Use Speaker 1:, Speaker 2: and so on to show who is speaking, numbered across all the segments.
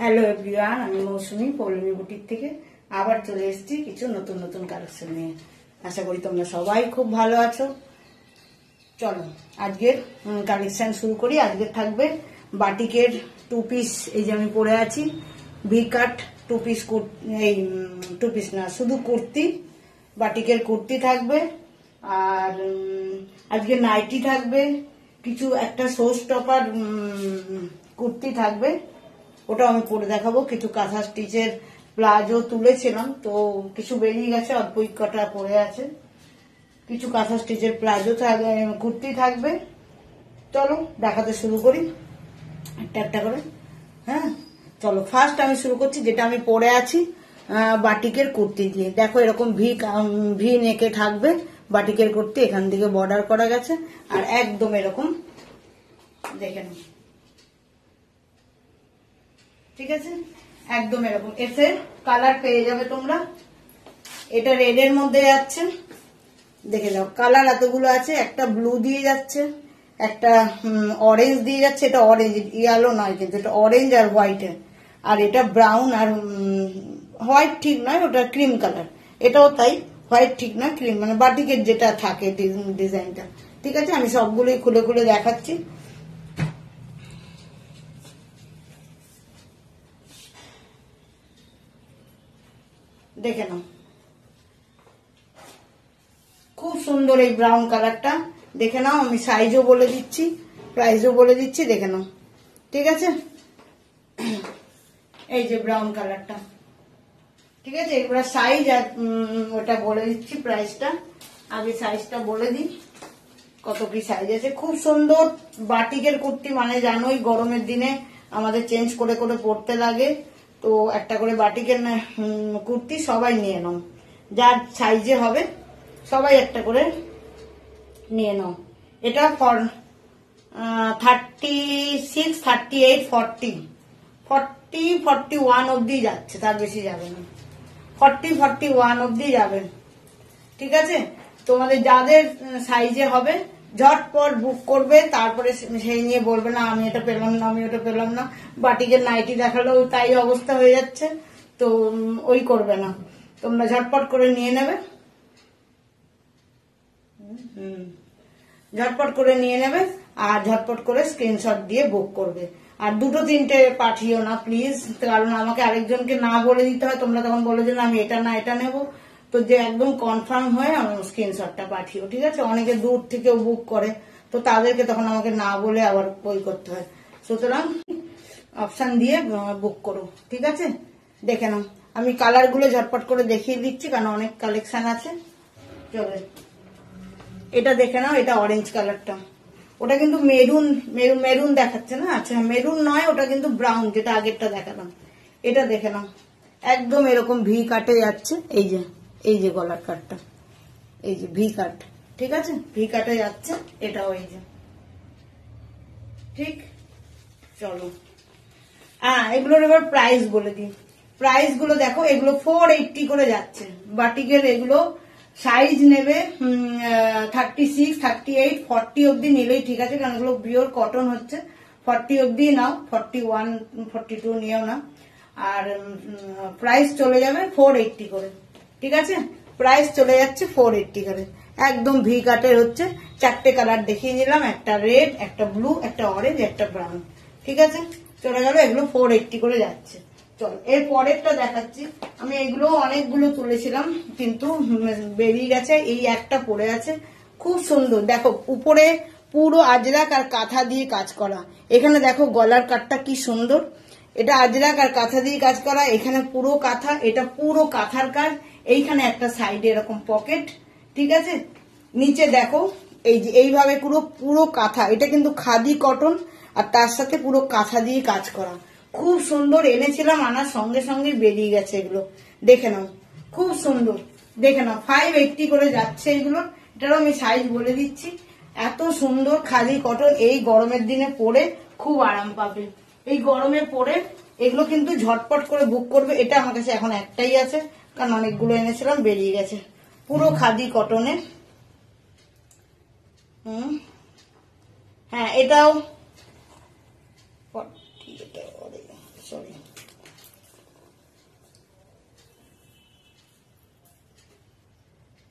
Speaker 1: Hello everyone, আমি মৌসুমী Poulami boutique থেকে আবার চলে এসেছি কিছু নতুন নতুন কালেকশন নিয়ে। আশা করি তোমরা সবাই খুব ভালো আছো। চলো আজকের কালেকশন শুরু করি। আজকে থাকবে বাটিকের টু পিস, এই যে আমি পরে আছি ভি কাট টু পিস, এই টু পিস না, শুধু কুর্তি, বাটিকের কুর্তি থাকবে। আর আজকে নাইটি থাকবে, কিছু একটা শো স্টপার কুর্তি থাকবে, ওটা আমি পরে দেখাবো। কিছু কাঁথা স্টিচের প্লাজো তুলেছিলাম, তো কিছু বেরিয়ে গেছে, অল্প কটা পরে আছে। কিছু কাঁথা স্টিচের প্লাজো থাকবে, কুর্তি থাকবে। চলো দেখাতে শুরু করি একটা একটা করে। হ্যাঁ চলো, ফার্স্ট আমি শুরু করছি যেটা আমি পরে আছি বাটিকের কুর্তি দিয়ে। দেখো এরকম ভি নেকে থাকবে বাটিকের কুর্তি, এখান থেকে বর্ডার করা গেছে, আর একদম এরকম দেখে নিন, ঠিক আছে? একদম এরকম এসে কালার পেয়ে যাবে তোমরা। এটা রেড এর মধ্যে যাচ্ছে, দেখে নাও কালার এতগুলো আছে। একটা ব্লু দিয়ে যাচ্ছে, একটা অরেঞ্জ দিয়ে যাচ্ছে, এটা অরেঞ্জ, ইয়েলো নয় কিন্তু, এটা অরেঞ্জ আর হোয়াইট। আর এটা ব্রাউন আর হোয়াইট ঠিক নয়, ওটা ক্রিম কালার। এটাও তাই, হোয়াইট ঠিক না, ক্রিম, মানে বাটিকের যেটা থাকে ডিজাইনটা। ঠিক আছে, আমি সবগুলোই খুলে খুলে দেখাচ্ছি। দেখে নাও, খুব সুন্দর এই ব্রাউন কালারটা। দেখে নাও, আমি সাইজও বলে দিচ্ছি, প্রাইসও বলে দিচ্ছি, দেখে নাও। ঠিক আছে, এই যে ব্রাউন কালারটা, ঠিক আছে? এবার সাইজ আর ওটা বলে দিচ্ছি, প্রাইসটা আগে সাইজটা বলে দিই, কত কি সাইজ আছে। খুব সুন্দর বাটিকের কুর্তি, মানে জানোই গরমের দিনে আমাদের চেঞ্জ করে করে পরতে লাগে, তো একটা করে বাটিকের কুর্তি সবাই নিয়ে নাও, যার সাইজে হবে সবাই একটা করে নিয়ে নাও। এটা 36, 38, 41 অব্দি যাচ্ছে, তার বেশি যাবে না। 41 অব্দি যাবে, ঠিক আছে? তোমাদের যাদের সাইজে হবে ঝটপট বুক করবে, তারপরে সেই নিয়ে বলবে না আমি এটা পেলাম না, আমি ওটা পেলাম না। বাটিকের নাইটি দেখালেও তাই অবস্থা হয়ে যাচ্ছে, তো ওই করবে না, তোমরা ঝটপট করে নিয়ে নেবে। ঝটপট করে নিয়ে নেবে আর ঝটপট করে স্ক্রিনশট দিয়ে বুক করবে। আর দুটো তিনটে পাঠিও না প্লিজ, কারণ আমাকে আরেকজনকে না বলে দিতে হয়, তোমরা তখন বলে যে না আমি এটা না এটা নেবো। তো যে একদম কনফার্ম হয়ে আমার স্ক্রিনশটটা পাঠিও, ঠিক আছে? অনেকে দূর থেকেও বুক করে, তো তাদেরকে তখন আমাকে না বলে আবার বই করতে হয়। সুতরাং অপশন দিয়ে বুক করো, ঠিক আছে? দেখে নাও, আমি কালার গুলো ঝটপট করে দেখিয়ে দিচ্ছি, কারণ অনেক কালেকশন আছে। চলে, এটা দেখে নাও, এটা অরেঞ্জ কালারটা, ওটা কিন্তু মেরুন মেরুন দেখাচ্ছে না, আচ্ছা মেরুন নয়, ওটা কিন্তু ব্রাউন, যেটা আগেরটা দেখালাম। এটা দেখে নাও, একদম এরকম ভি কাটে যাচ্ছে, এই যে গলার কাটটা, এই যে ভি কাট, ঠিক আছে? ভি কাটে যাচ্ছে, এটাও এই যে, ঠিক। চলো এগুলোর এবার প্রাইস বলে দিই। প্রাইস গুলো দেখো, এগুলো 480 করে যাচ্ছে বাটিকের। এগুলো সাইজ নেবে 36, 38, 40 অব্দি নিলেই ঠিক আছে, কারণ এগুলো পিওর কটন হচ্ছে। 40 অব্দি নাও, 41, 42 নিও না। আর প্রাইস চলে যাবে 480 করে, ঠিক আছে? প্রাইস চলে যাচ্ছে 480 করে। একদম ভি কাটের হচ্ছে, চারটে কালার দেখিয়ে দিলাম, একটা রেড, একটা ব্লু, একটা অরেঞ্জ, একটা ব্রাউন, ঠিক আছে? চলে গেল, এগুলো 480 করে যাচ্ছে। চলো এর পরেরটা দেখাচ্ছি। আমি এগুলো অনেকগুলো তুলেছিলাম, কিন্তু বেরিয়ে গেছে, এই একটা পড়ে আছে, খুব সুন্দর। দেখো উপরে পুরো আজরাক আর কাঁথা দিয়ে কাজ করা, এখানে দেখো গলার কাটটা কি সুন্দর, এটা আজরাক আর কাঁথা দিয়ে কাজ করা, এখানে পুরো কাঁথা, এটা পুরো কাঁথার কাজ। এইখানে একটা সাইডে এরকম পকেট, ঠিক আছে? নিচে দেখো এই যে এইভাবে পুরো পুরো কাঁথা, এটা কিন্তু খাদি কটন, আর তার সাথে পুরো কাঁথা দিয়ে কাজ করা, খুব সুন্দর। এনেছিলাম, আনার সঙ্গে সঙ্গে বেরিয়ে গেছে এগুলো, দেখে নাও, খুব সুন্দর। দেখে নাও 580 করে যাচ্ছে এগুলো। এটারও আমি সাইজ বলে দিচ্ছি। এত সুন্দর খাদি কটন, এই গরমের দিনে পরে খুব আরাম পাবে। এই গরমে পরে এগুলো কিন্তু ঝটপট করে বুক করবে। এটা আমার কাছে এখন একটাই আছে, কারণ অনেকগুলো এনেছিলাম, বেরিয়ে গেছে। পুরো খাদি কটনের। হ্যাঁ এটাও, সরি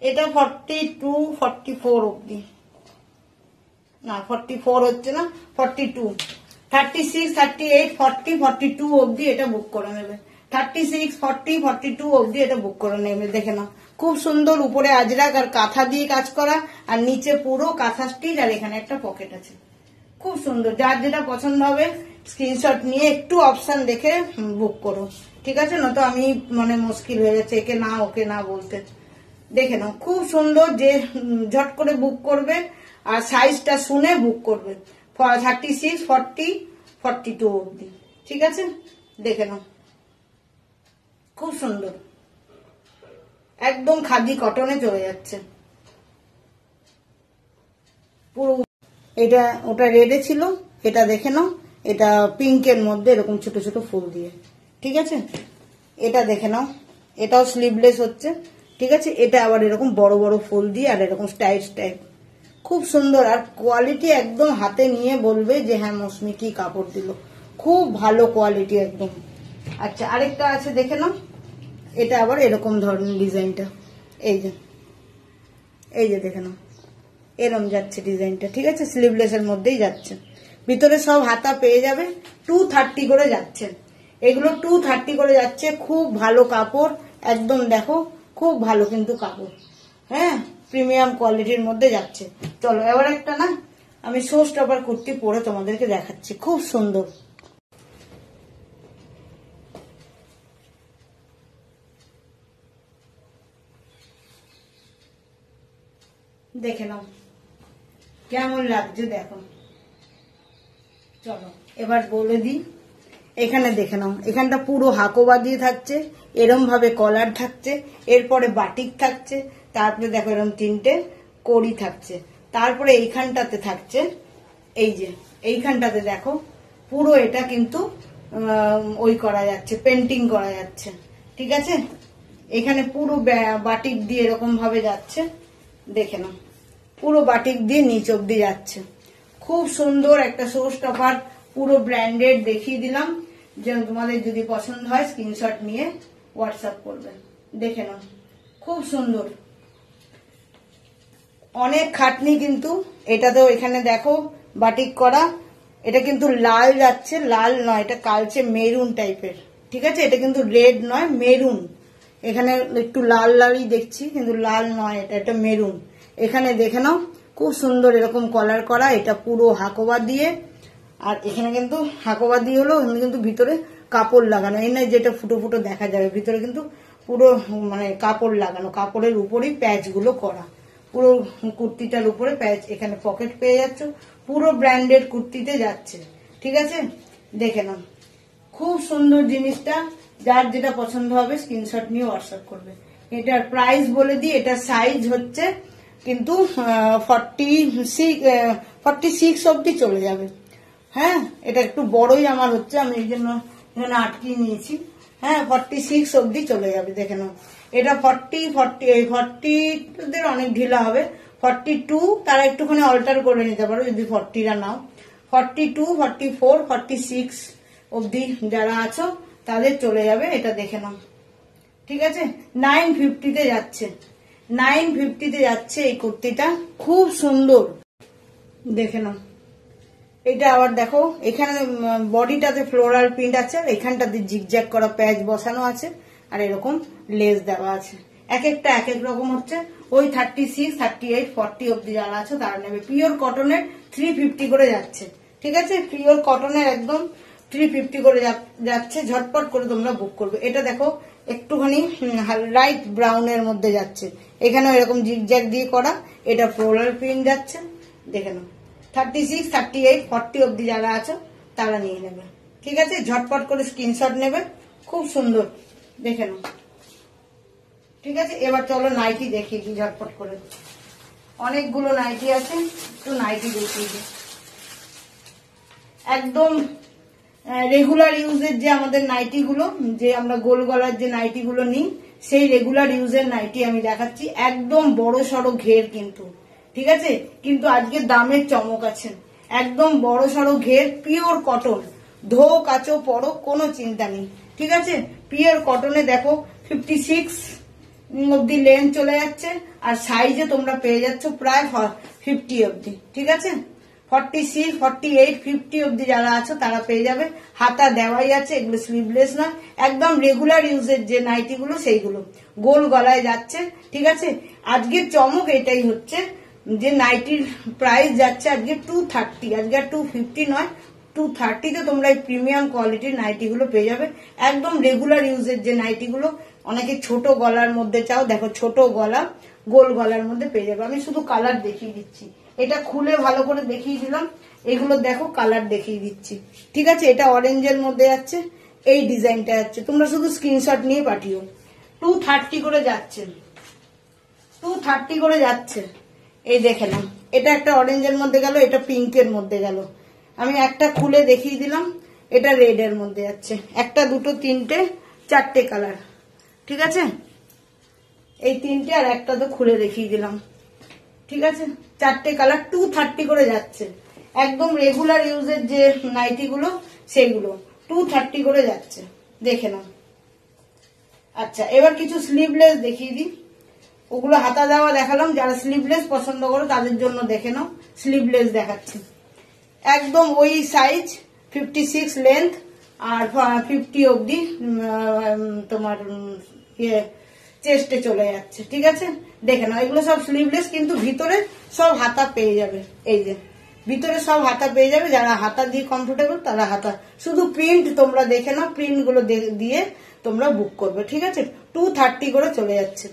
Speaker 1: এটা 42 44 অব্দি, না 44 হচ্ছে না, 42 36 38 40 42 অব্দি এটা বুক করে নেবে। 36 40 42 অব্দি এটা বুক করে নেবে। দেখে নাও খুব সুন্দর, উপরে আজরাক আর কাঁথা দিয়ে কাজ করা, আর নিচে পুরো কাঁথা স্টিচ, আর এখানে একটা পকেট আছে। খুব সুন্দর, যার যেটা পছন্দ হবে স্ক্রিনশট নিয়ে একটু অপশন দেখে বুক করো, ঠিক আছে? না তো আমি মানে মুশকিল হয়ে যাচ্ছে একে না ওকে না বলতে। দেখে নাও খুব সুন্দর, যে ঝট করে বুক করবে আর সাইজটা শুনে বুক করবে। 36 40 42 অব্দি, ঠিক আছে? দেখে নাও খুব সুন্দর, একদম খাদি কটনে চলে যাচ্ছে পুরো। এটা ওটা রেডে ছিল, এটা দেখে নাও, এটা পিঙ্কের মধ্যে এরকম ছোট ছোট ফুল দিয়ে, ঠিক আছে? এটা দেখে নাও, এটাও স্লিভলেস হচ্ছে, ঠিক আছে? এটা আবার এরকম বড় বড় ফুল দিয়ে আর এরকম স্টাইপ স্টাইপ, খুব সুন্দর। আর কোয়ালিটি একদম হাতে নিয়ে বলবে যে হ্যাঁ মৌসুমি কি কাপড় দিল, খুব ভালো কোয়ালিটি একদম। আচ্ছা আরেকটা আছে দেখে নাও, এটা আবার এরকম ধরনের ডিজাইনটা, এই যে দেখে নাও এরম যাচ্ছে ডিজাইনটা, ঠিক আছে? স্লিভলেসের মধ্যেই যাচ্ছে, ভিতরে সব হাতা পেয়ে যাবে। 230 করে যাচ্ছে এগুলো, 230 করে যাচ্ছে। খুব ভালো কাপড় একদম, দেখো খুব ভালো কিন্তু কাপড়, হ্যাঁ প্রিমিয়াম কোয়ালিটির মধ্যে যাচ্ছে। চলো এবার একটা না আমি শো স্টপার কুর্তি পরে তোমাদেরকে দেখাচ্ছি, খুব সুন্দর। দেখে নাও কেমন লাগছে, দেখো। চলো এবার বলে দিই, এখানে দেখে নাও, এখানটা পুরো হাকোবা দিয়ে থাকছে, এরম ভাবে কলার থাকছে, এরপরে বাটিক থাকছে, তারপরে দেখো এরকম তিনটে কড়ি থাকছে, তারপরে এইখানটাতে থাকছে, এই যে এইখানটাতে দেখো পুরো এটা কিন্তু ওই করা যাচ্ছে, পেন্টিং করা যাচ্ছে, ঠিক আছে? এখানে পুরো বাটিক দিয়ে এরকম ভাবে যাচ্ছে, দেখে নাও পুরো বাটিক দিয়ে নিচ অব্দি যাচ্ছে। খুব সুন্দর একটা শো স্টপার, পুরো ব্র্যান্ডেড দেখিয়ে দিলাম, যে তোমাদের যদি পছন্দ হয় স্ক্রিনশট নিয়ে হোয়াটসঅ্যাপ করবে। দেখে নাও খুব সুন্দর, অনেক খাটনি কিন্তু এটাতেও। এখানে দেখো বাটিক করা, এটা কিন্তু লাল যাচ্ছে, লাল নয়, এটা কালচে মেরুন টাইপের, ঠিক আছে? এটা কিন্তু রেড নয়, মেরুন। এখানে একটু লাল লালই দেখছি, কিন্তু লাল নয়, এটা মেরুন। এখানে দেখে নাও খুব সুন্দর এরকম কলার করা, এটা পুরো হাকোবা দিয়ে, আর এখানে কিন্তু হাকোবা দিয়ে হলো, এখানে কিন্তু ভিতরে কাপড় লাগানো, এই নয় যেটা ফুটো ফুটো দেখা যাবে, ভিতরে কিন্তু পুরো মানে কাপড় লাগানো, কাপড়ের উপরেই প্যাচ গুলো করা, পুরো কুর্তিটার উপরে প্যাচ। এখানে পকেট পেয়ে যাচ্ছ, পুরো ব্র্যান্ডেড কুর্তিতে যাচ্ছে, ঠিক আছে? দেখে নাও খুব সুন্দর জিনিসটা, যার যেটা পছন্দ হবে স্ক্রিনশট নিয়ে হোয়াটসঅ্যাপ করবে। এটার প্রাইস বলে দিই, এটা সাইজ হচ্ছে কিন্তু 46 অব্দি চলে যাবে, হ্যাঁ? এটা একটু বড়ই আমার হচ্ছে, আমি এই জন্য এখানে আটকিয়ে নিয়েছি, হ্যাঁ 46 অব্দি চলে যাবে। দেখে নাও এটা 40 অনেক ঢিলা হবে, 42 তারা একটুখানি অল্টার করে নিতে পারো যদি 40টা নাও, 42 44 46 অব্দি যারা আছো তাদের চলে যাবে। এটা দেখে নাও, ঠিক আছে? 950 যাচ্ছে, 950 যাচ্ছে এই কুর্তিটা, খুব সুন্দর। দেখে নাও এটা আবার দেখো, এখানে বডিটাতে ফ্লোরাল প্রিন্ট আছে, আর এখানটাতে জিগজ্যাগ করা প্যাচ বসানো আছে, আর এরকম লেস দেওয়া আছে। এক একটা এক এক রকম হচ্ছে। ওই 36 38 40 অব্দি যারা আছে তারা নেবে। পিওর কটনের 350 করে যাচ্ছে, ঠিক আছে? পিওর কটনের একদম 350 করে যাচ্ছে, ঝটপট করে তোমরা বুক করবে। এটা দেখো একটুখানি লাইট ব্রাউনের মধ্যে যাচ্ছে, এখানেও এরকম জিগজ্যাগ দিয়ে করা, এটা ফ্লোরাল প্রিন্ট যাচ্ছে। দেখে নাও 36 38 40 অব্দি যারা আছো তারা নিয়ে নেবে, ঠিক আছে? ঝটপট করে স্ক্রিনশট নেবে, খুব সুন্দর। দেখে নাও, ঠিক আছে? এবার চলো নাইটি দেখিয়ে দিই ঝটপট করে, অনেকগুলো নাইটি আছে, একটু নাইটি দেখিয়ে দিই। একদম রেগুলার ইউজের যে আমাদের নাইটি গুলো, যে আমরা গোল গলার যে নাইটি গুলো নিই, সেই রেগুলার ইউজের নাইটি আমি দেখাচ্ছি। একদম বড় সড়ো ঘের কিন্তু, ঠিক আছে? কিন্তু আজকে দামের চমক আছে, একদম বড় সড়ো ঘের, পিওর কটন, ধো কাচো পরো কোনো চিন্তা নেই, ঠিক আছে? পিওর কটনে দেখো 56 অব্দি লেন্থ চলে যাচ্ছে, আর সাইজে তোমরা পেয়ে যাচ্ছ প্রায় 50 অব্দি। ঠিক আছে, 46, 48, 50 অব্দি যারা আছো তারা পেয়ে যাবে। হাতা দেওয়াই আছে, এগুলো স্লিভলেস না, একদম রেগুলার ইউজের যে নাইটি গুলো সেইগুলো গোল গলায় যাচ্ছে। ঠিক আছে, আজকের চমক এটাই হচ্ছে যে নাইটির প্রাইস যাচ্ছে আজকে 230, আজকে আর 250 নয়, 230 তে তোমরা এই প্রিমিয়াম কোয়ালিটির নাইটি গুলো পেয়ে যাবে। একদম রেগুলার ইউজের যে নাইটি গুলো, অনেকে ছোট গলার মধ্যে চাও, দেখো ছোট গলা গোল গলার মধ্যে পেয়ে যাবে। আমি শুধু কালার দেখিয়ে দিচ্ছি, এটা খুলে ভালো করে দেখিয়ে দিলাম, এগুলো দেখো কালার দেখিয়ে দিচ্ছি। ঠিক আছে, এটা অরেঞ্জের মধ্যে যাচ্ছে, এই ডিজাইনটা যাচ্ছে, তোমরা শুধু স্ক্রিনশট নিয়ে পাঠিও। 230 করে যাচ্ছে, 230 করে যাচ্ছে। এই দেখে নাও, এটা একটা অরেঞ্জের মধ্যে গেল, এটা পিঙ্কের মধ্যে গেল। আমি একটা খুলে দেখিয়ে দিলাম, এটা রেড এর মধ্যে যাচ্ছে, একটা দুটো তিনটে চারটে কালার। ঠিক আছে, এই তিনটে আর একটা তো খুলে দেখিয়ে দিলাম। ঠিক আছে, চারটে কালার, 230 করে যাচ্ছে। একদম রেগুলার ইউজের যে নাইটি গুলো সেইগুলো 230 করে যাচ্ছে, দেখে নাও। আচ্ছা, এবার কিছু স্লিভলেস দেখিয়ে দিই। ওগুলো হাতা দেওয়া দেখালাম, যারা স্লিভলেস পছন্দ করো তাদের জন্য দেখে নাও, স্লিভলেস দেখাচ্ছি। একদম ওই সাইজ 56 লেন্থ আর 50 অব্দি তোমার চেস্টে চলে যাচ্ছে। ঠিক আছে, দেখে নাও, এগুলো সব স্লিভলেস, কিন্তু ভিতরে সব হাতা পেয়ে যাবে। এই যে ভিতরে সব হাতা পেয়ে যাবে, যারা হাতা দিয়ে কমফোর্টেবল তারা হাতা, শুধু প্রিন্ট তোমরা দেখে নাও, প্রিন্ট গুলো দিয়ে তোমরা বুক করবে। ঠিক আছে, 230 করে চলে যাচ্ছে,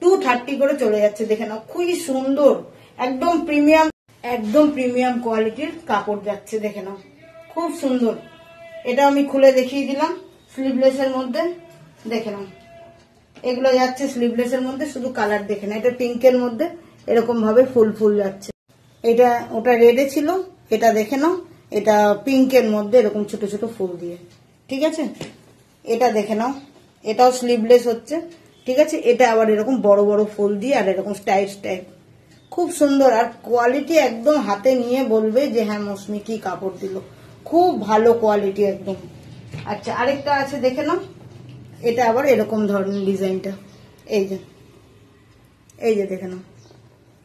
Speaker 1: 230 করে চলে যাচ্ছে, দেখে নাও, খুবই সুন্দর, একদম প্রিমিয়াম কোয়ালিটির কাপড় যাচ্ছে, দেখে নাও, খুব সুন্দর। এটা আমি খুলে দেখিয়ে দিলাম স্লিভলেস এর মধ্যে, দেখে নাও, এগুলো যাচ্ছে স্লিভলেস এর মধ্যে, শুধু কালার দেখে না, এটা পিঙ্কের মধ্যে এরকম ভাবে ফুল ফুল যাচ্ছে। এটা ওটা রেডে ছিল, এটা দেখে নাও, এটা পিঙ্কের মধ্যে এরকম ছোট ছোট ফুল দিয়ে। ঠিক আছে, এটা দেখে নাও, এটাও স্লিভলেস হচ্ছে। ঠিক আছে, এটা আবার এরকম বড় বড় ফুল দিয়ে আর এরকম স্টাইপ, খুব সুন্দর, আর কোয়ালিটি একদম হাতে নিয়ে বলবে যে হ্যাঁ মৌসুমী কি কাপড় দিল, খুব ভালো কোয়ালিটি একদম। আচ্ছা, আরেকটা আছে দেখে নাও, এটা আবার এরকম ধরনের ডিজাইনটা, এই যে দেখে নাও,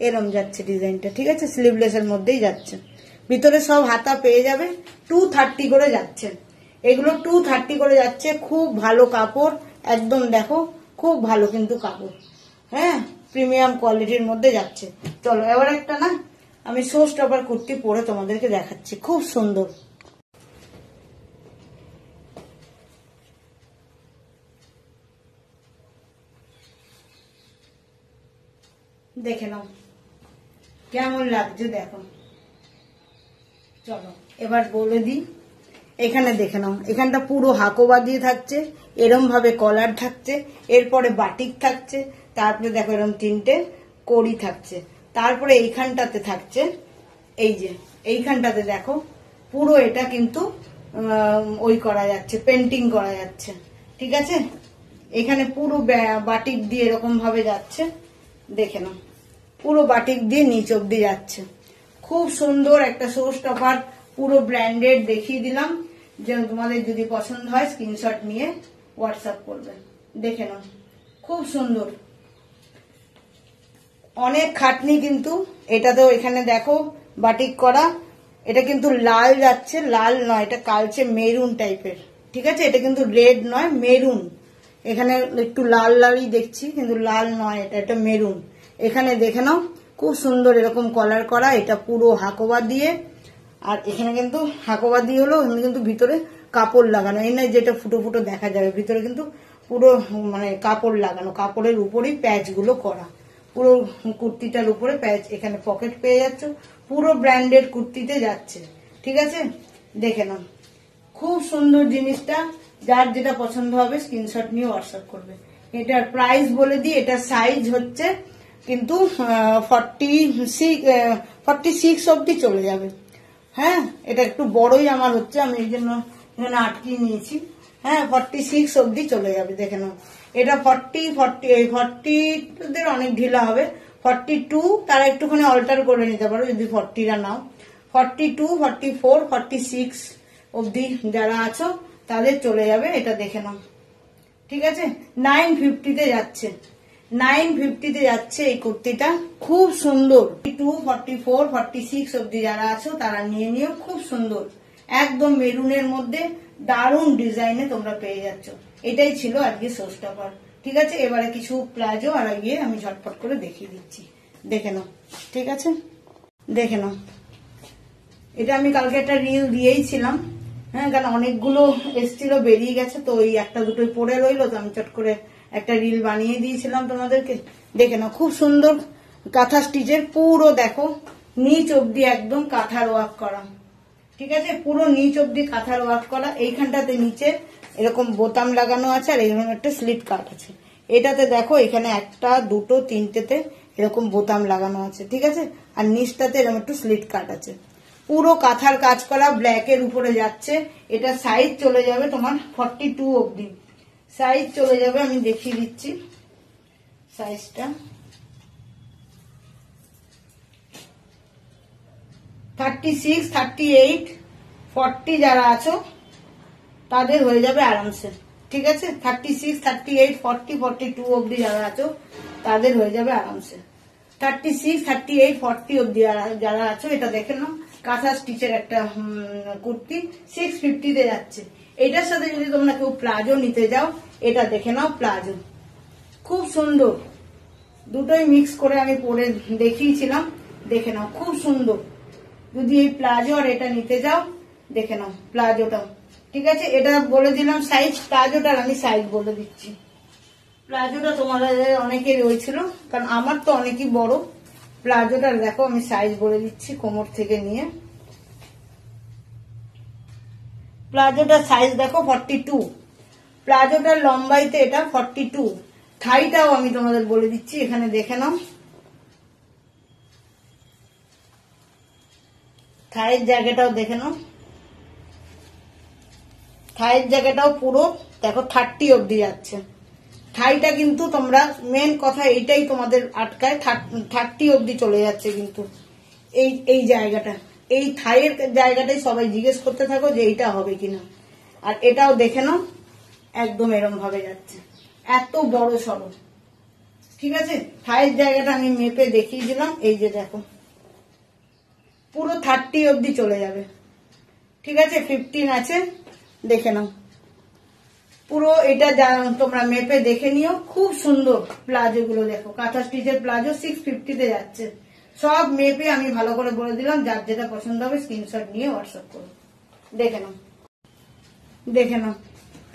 Speaker 1: এরকম যাচ্ছে ডিজাইনটা। ঠিক আছে, স্লিভলেস এর মধ্যেই যাচ্ছে, ভিতরে সব হাতা পেয়ে যাবে। 230 করে যাচ্ছে, এগুলো 230 করে যাচ্ছে, খুব ভালো কাপড় একদম, দেখো খুব ভালো কিন্তু কাপড়, হ্যাঁ প্রিমিয়াম কোয়ালিটির মধ্যে যাচ্ছে। চলো এবার একটা না আমি শো স্টপার কুর্তি পরে তোমাদেরকে দেখাচ্ছি, খুব সুন্দর। দেখে নাও কেমন লাগছে, দেখো। চলো এবার বলে দিই, এখানে দেখে নাও, এখানটা পুরো হাকোবা দিয়ে থাকছে, এরম ভাবে কলার থাকছে, এরপরে বাটিক থাকছে, তারপরে দেখো এরকম তিনটে কড়ি থাকছে, তারপরে এইখানটাতে থাকছে, এই যে এইখানটাতে দেখো পুরো এটা কিন্তু ওই করা যাচ্ছে, পেন্টিং করা যাচ্ছে। ঠিক আছে, এখানে পুরো বাটিক দিয়ে এরকম ভাবে যাচ্ছে, দেখে নাও, পুরো বাটিক দিয়ে নিচ অব্দি যাচ্ছে, খুব সুন্দর একটা শো স্টপার, পুরো ব্র্যান্ডেড দেখিয়ে দিলাম। যেন তোমাদের যদি পছন্দ হয় স্ক্রিনশট নিয়ে হোয়াটসঅ্যাপ করবে, দেখে নাও, খুব সুন্দর, অনেক খাটনি কিন্তু এটাতেও। এখানে দেখো বাটিক করা, এটা কিন্তু লাল যাচ্ছে, লাল নয়, এটা কালচে মেরুন টাইপের। ঠিক আছে, এটা কিন্তু রেড নয়, মেরুন, এখানে একটু লাল লালই দেখছি, কিন্তু লাল নয়, এটা মেরুন। এখানে দেখে নাও, খুব সুন্দর এরকম কলার করা, এটা পুরো হাকোবা দিয়ে, আর এখানে কিন্তু হাকোবা দিয়ে হলো, এখানে কিন্তু ভিতরে কাপড় লাগানো, এই নয় যেটা ফুটো ফুটো দেখা যাবে, ভিতরে কিন্তু পুরো মানে কাপড় লাগানো, কাপড়ের উপরেই প্যাচ গুলো করা, পুরো কুর্তিটার উপরে প্যাচ, এখানে পকেট পেয়ে যাচ্ছে, পুরো ব্র্যান্ডেড কুর্তিতে যাচ্ছে। ঠিক আছে, দেখে নাও, খুব সুন্দর জিনিসটা, যার যেটা পছন্দ হবে স্ক্রিনশট নিয়ে হোয়াটসঅ্যাপ করবে। এটার প্রাইস বলে দিই, এটার সাইজ হচ্ছে কিন্তু 46 অব্দি চলে যাবে। হ্যাঁ, এটা একটু বড়ই আমার হচ্ছে, আমি এই জন্য এখানে আটকিয়ে নিয়েছি। হ্যাঁ, 46 অব্দি চলে যাবে, দেখে নাও। এটা 40 অনেক ঢিলা হবে, 42 তারা একটুখানি অল্টার করে নিতে পারো যদি 40টা নাও, 42, 44, 46 অব্দি যারা আছো তাদের চলে যাবে, এটা দেখে নাও। ঠিক আছে, 950 যাচ্ছে, 950 যাচ্ছে এই কুর্তিটা, খুব সুন্দর। 42, 44, 46 অব্দি যারা আছো তারা নিয়ে নিও, খুব সুন্দর, একদম মেরুনের মধ্যে দারুণ ডিজাইনে তোমরা পেয়ে যাচ্ছ। এটাই ছিল আজকে শোস্টপার। ঠিক আছে, এবারে কিছু প্লাজো আর গিয়ে আমি ঝটপট করে দেখিয়ে দিচ্ছি, দেখে নাও। ঠিক আছে, দেখে নাও। এটা আমি কালকে একটা রিল দিয়েইছিলাম, হ্যাঁ, কারণ অনেকগুলো এসছিল, বেরিয়ে গেছে, তো ওই একটা দুটোই পড়ে রইলো, তো আমি চট করে একটা রিল বানিয়ে দিয়েছিলাম তোমাদেরকে। দেখে নাও, খুব সুন্দর কাঁথা স্টিচের, পুরো দেখো নিচ অব্দি একদম কাঁথার ওয়ার্ক করা। ঠিক আছে, পুরো নিচ অব্দি কাঁথার ওয়ার্ক করা। এইখানটাতে নিচে এরকম বোতাম লাগানো আছে, আর এরকম একটা স্লিট কাট আছে। এটাতে দেখো এখানে একটা দুটো তিনটেতে এরকম বোতাম লাগানো আছে। ঠিক আছে, আর নিচটাতে এরকম একটু স্লিট কাট আছে। পুরো কাঁথার কাজ করা, ব্ল্যাকের উপরে যাচ্ছে। এটা সাইজ চলে যাবে তোমার 42 অব্দি সাইজ চলে যাবে। আমি দেখিয়ে দিচ্ছি সাইজটা। 36, 38, 40 যারা আছো তাদের হয়ে যাবে আরামসে। ঠিক আছে, 36, 38, 40, 42 অব্দি যারা আছো তাদের হয়ে যাবে আরামসে। 36, 38, 40 অব্দি যারা আছো, এটা দেখে নাও, কাঁথা স্টিচের একটা কুর্তি 650 যাচ্ছে। এটার সাথে যদি তোমরা কেউ প্লাজো নিতে যাও, এটা দেখে নাও, প্লাজো খুব সুন্দর, দুটোই মিক্স করে আমি পরে দেখিয়েছিলাম, দেখে নাও, খুব সুন্দর। যদি এই প্লাজো আর এটা নিতে যাও, দেখে নাও প্লাজোটাও। ঠিক আছে, এটা বলে দিলাম সাইজ, প্লাজোটার আমি সাইজ বলে দিচ্ছি। প্লাজোটা তোমাদের অনেকের রয়েছিল, কারণ আমার তো অনেকই বড়। প্লাজোটার দেখো আমি সাইজ বলে দিচ্ছি, কোমর থেকে নিয়ে প্লাজোটার সাইজ দেখো 42। প্লাজোটার লম্বাইতে এটা 42। থাইটাও আমি তোমাদের বলে দিচ্ছি, এখানে দেখে নাও, থাইয়ের জায়গাটাও দেখে নাও, থাইয়ের জায়গাটাও পুরো দেখো 30 অব্দি যাচ্ছে। থাইটা কিন্তু তোমরা মেন কথা এইটাই তোমাদের আটকায়, 30 অব্দি চলে যাচ্ছে কিন্তু এই জায়গাটা, এই থাইয়ের জায়গাটাই সবাই জিজ্ঞেস করতে থাকো যে এইটা হবে কিনা। আর এটাও দেখে নাও, একদম এরম ভাবে যাচ্ছে, এত বড় সড়ো। ঠিক আছে, থাইয়ের জায়গাটা আমি মেপে দেখিয়ে দিলাম, এই যে দেখো পুরো 30 অব্দি চলে যাবে। ঠিক আছে, 15 আছে, দেখে নাও পুরো। এটা তোমরা মেপে দেখে নিও, খুব সুন্দর প্লাজো গুলো দেখো, কাঁথা স্টিচের প্লাজো 650 যাচ্ছে। সব মেপে আমি ভালো করে বলে দিলাম, যার যেটা পছন্দ হবে স্ক্রিনশট নিয়ে হোয়াটসঅ্যাপ করো, দেখে নাও, দেখে নাও।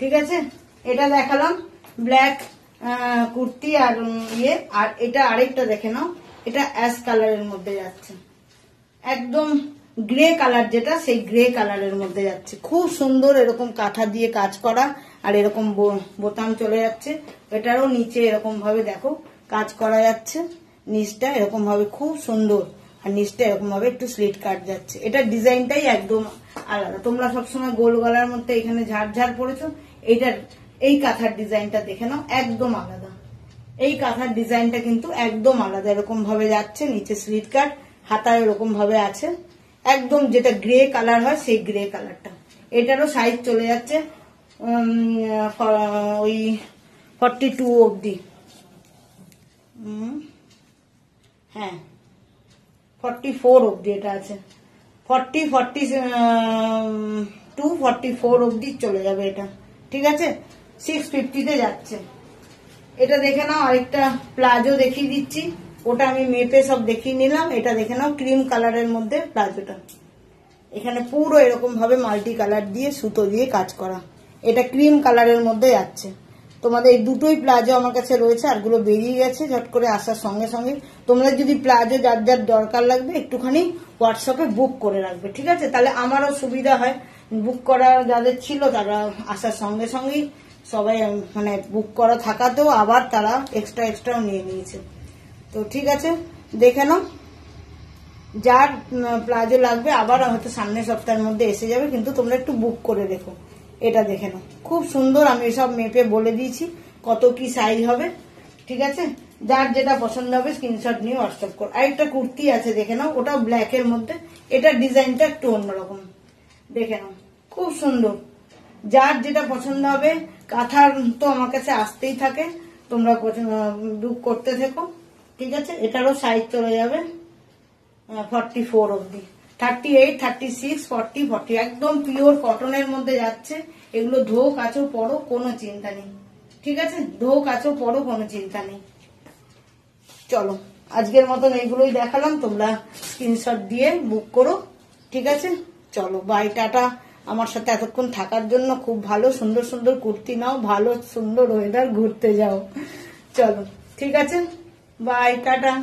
Speaker 1: ঠিক আছে, এটা দেখালাম ব্ল্যাক কুর্তি আর ইয়ে, আর এটা আরেকটা দেখে নাও, এটা অ্যাশ কালারের মধ্যে যাচ্ছে, একদম গ্রে কালার, যেটা সেই গ্রে কালারের মধ্যে যাচ্ছে, খুব সুন্দর, এরকম কাঁথা দিয়ে কাজ করা, আর এরকম বোতাম চলে যাচ্ছে। এটারও নিচে এরকম ভাবে দেখো কাজ করা যাচ্ছে, নিচটা এরকম ভাবে খুব সুন্দর, আর নিচটা এরকম ভাবে একটু স্লিট কাট যাচ্ছে। এটা ডিজাইনটাই একদম আলাদা। তোমরা সবসময় গোল গলার মধ্যে এখানে ঝাড় ঝাড় পড়েছো, এইটার এই কাঁথার ডিজাইনটা দেখে নাও, একদম আলাদা। এই কাঁথার ডিজাইনটা কিন্তু একদম আলাদা, এরকম ভাবে যাচ্ছে, নিচে স্লিট কাট, হাতায় এরকম ভাবে আছে, একদম যেটা গ্রে কালার হয় সেই গ্রে কালারটা। এটারও সাইজ চলে যাচ্ছে ওই 42 অব্দি, হ্যাঁ 44 অব্দি এটা আছে, 40, 42, 44 অব্দি চলে যাবে এটা। ঠিক আছে, 650 যাচ্ছে। এটা দেখে নাও, আরেকটা প্লাজো দেখিয়ে দিচ্ছি, ওটা আমি মেপে সব দেখিয়ে নিলাম। এটা দেখে নাও, ক্রিম কালারের মধ্যে প্লাজোটা, এখানে পুরো এরকম ভাবে মাল্টি কালার দিয়ে সুতো দিয়ে কাজ করা, এটা ক্রিম কালারের মধ্যে যাচ্ছে। তোমাদের এই দুটোই প্লাজো আমার কাছে রয়েছে, আরগুলো বেরিয়ে গেছে ঝট করে আসার সঙ্গে সঙ্গে। তোমরা যদি প্লাজো যার যার দরকার লাগবে একটুখানি হোয়াটসঅ্যাপে বুক করে রাখবে, ঠিক আছে, তাহলে আমারও সুবিধা হয়। বুক করা যাদের ছিল তারা আসার সঙ্গে সঙ্গেই সবাই মানে বুক করা থাকাতেও আবার তারা এক্সট্রাও নিয়ে নিয়েছে। তো ঠিক আছে, দেখে নাও, যার প্লাজো লাগবে আবার হয়তো সামনের সপ্তাহের মধ্যে এসে যাবে, কিন্তু তোমরা একটু বুক করে রেখো। এটা দেখে নাও, খুব সুন্দর, আমি সব মেপে বলে দিয়েছি কত কি সাইজ হবে। ঠিক আছে, যার যেটা পছন্দ হবে স্ক্রিনশট নিয়ে হোয়াটসঅ্যাপ করো। আর একটা কুর্তি আছে দেখে নাও, ওটাও ব্ল্যাক এর মধ্যে, এটার ডিজাইনটা একটু অন্যরকম, দেখে নাও, খুব সুন্দর। যার যেটা পছন্দ হবে, কাঁথার তো আমার কাছে আসতেই থাকে, তোমরা বুক করতে থেকো, ঠিক আছে। এটারও সাইজ চলে যাবে 44 অবধি, 38, 36, 40, 40, একদম পিওর কটনের মধ্যে যাচ্ছে। এগুলো ধো কাচো পরো কোনো চিন্তা নেই, ঠিক আছে। ধো কাচো পরো কোনো চিন্তা নেই। চলো আজকের মতন এইগুলোই দেখালাম, তোমরা স্ক্রিনশট দিয়ে বুক করো, ঠিক আছে। চলো বাই, টাটা। আমার সাথে এতক্ষণ থাকার জন্য খুব ভালো, সুন্দর সুন্দর কুর্তি নাও, ভালো সুন্দর ওয়েদার, ঘুরতে যাও। চলো ঠিক আছে, বাই, টাটা।